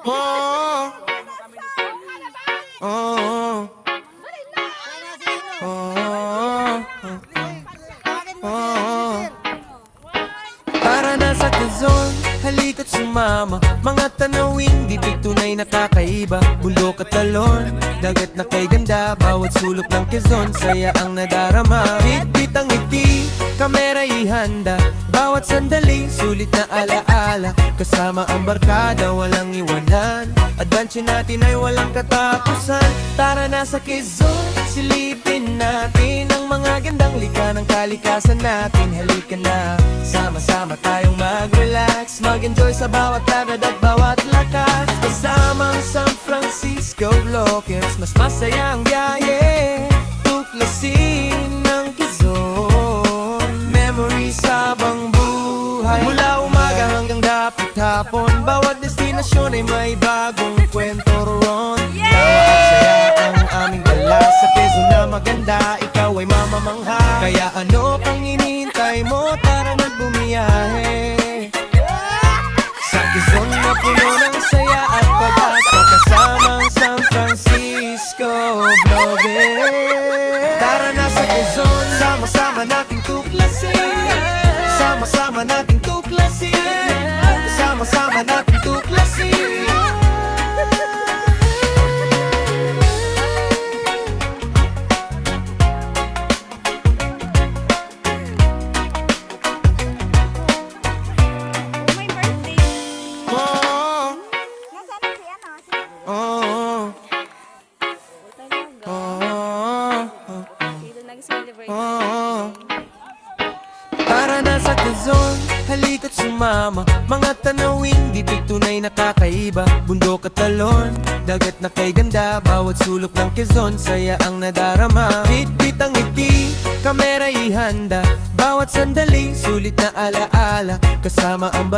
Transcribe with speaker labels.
Speaker 1: Oh, oh, oh, oh. Para na sa Quezon, halika't sumama. Mga tanawin, dito'y tunay na kakaiba. Bundok at talon, dagat na kay ganda. Bawat sulok ng Quezon, saya ang nadarama. Bit-bit ang ngiti, kamera ihanda. Bawat sandali, sulit na alaala. Kasama ang barkada, walang iwanan. Adventure natin ay walang katapusan. Tara na sa Quezon, silipin natin ang mga gandang lika ng kalikasan natin. Halika na, sama-sama tayong mag-relax, mag-enjoy sa bawat tanad at bawat lakas. Kasamang San Francisco Blockers, mas masaya ang biyahe. Tuklasin ng Quezon, memories habang buhay. Mula umaga hanggang dapit hapon, bawat destinasyon ay may bagong kwento ron. Tawa at saya ang aming dala sa Quezon na maganda, ikaw ay mamamangha. Kaya ano pang hinihintay mo, tara na bumiyahe. Sa Quezon na puno ng saya at pag-asa, kasamang San Francisco Bloggers. Tara na sa Quezon, sama-sama nating tuklasin. Sama-sama nating tuklasin. Sama-sama nating tuklasin.
Speaker 2: May birthday.
Speaker 1: Oh,
Speaker 2: Nasaan na si ano? Si
Speaker 1: oh,
Speaker 2: Talaga.
Speaker 1: oh,
Speaker 2: Sino nag-celebrate?
Speaker 1: oh. Para na sa Quezon, halika't sumama. Mga tanawin, dito'y tunay na kakaiba. Bundok at talon, dagat na kay ganda. Bawat sulok ng Quezon, saya ang nadarama. Bit-bit ang ngiti, kamera ihanda. Bawat sandali, sulit na alaala. Kasama ang